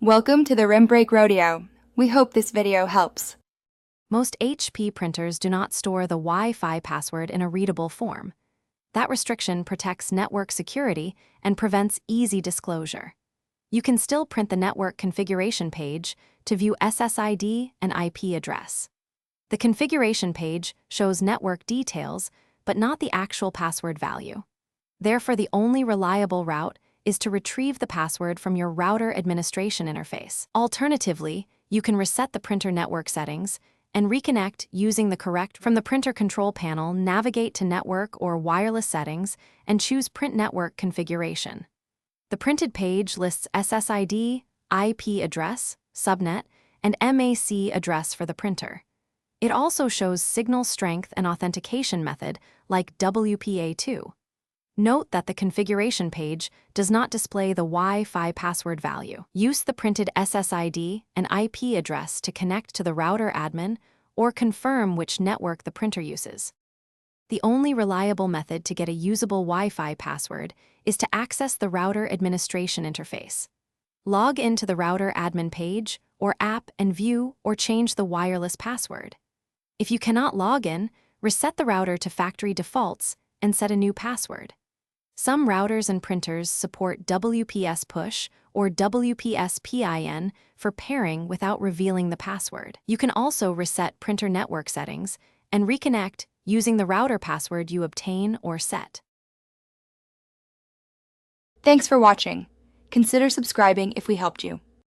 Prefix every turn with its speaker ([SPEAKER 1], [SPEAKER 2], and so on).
[SPEAKER 1] Welcome to the Rim Break Rodeo. We hope this video helps.
[SPEAKER 2] Most HP printers do not store the Wi-Fi password in a readable form. That restriction protects network security and prevents easy disclosure. You can still print the network configuration page to view SSID and IP address. The configuration page shows network details, but not the actual password value. Therefore, the only reliable route is to retrieve the password from your router administration interface. Alternatively, you can reset the printer network settings and reconnect using the correct from the printer control panel. Navigate to network or wireless settings and choose print network configuration. The printed page lists SSID, IP address, subnet, and MAC address for the printer. It also shows signal strength and authentication method like WPA2. Note that the configuration page does not display the Wi-Fi password value. Use the printed SSID and IP address to connect to the router admin or confirm which network the printer uses. The only reliable method to get a usable Wi-Fi password is to access the router administration interface. Log into the router admin page or app and view or change the wireless password. If you cannot log in, reset the router to factory defaults and set a new password. Some routers and printers support WPS push or WPS PIN for pairing without revealing the password. You can also reset printer network settings and reconnect using the router password you obtain or set.
[SPEAKER 1] Thanks for watching. Consider subscribing if we helped you.